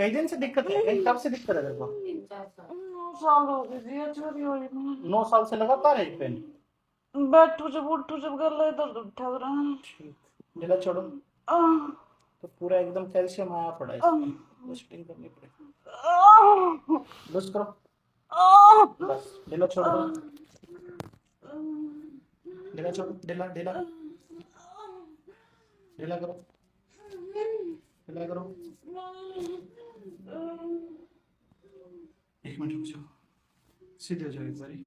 कई दिन से दिक्कत है, कब से दिक्कत है तेरे को? 9 साल हो गए जी चोरी हुई नहीं। 9 साल से लगातार है पेन? बैठू जब उठू जब गले दर्द उठा हो रहा है। ठीक, ढीला छोड़ो। आह, तो पूरा एकदम कैल्शियम आया पड़ा है आह, इसमें, बूस्टिंग करनी पड़ेगी। आह, लूज करो, आह, बस ढीला छोड़ दो। आह, ढीला छोड़ो, ढीला ढीला ढीला करो, ढीला करो। 1 मिनट रुक जाओ, सीधे हो जाओ एक बारी।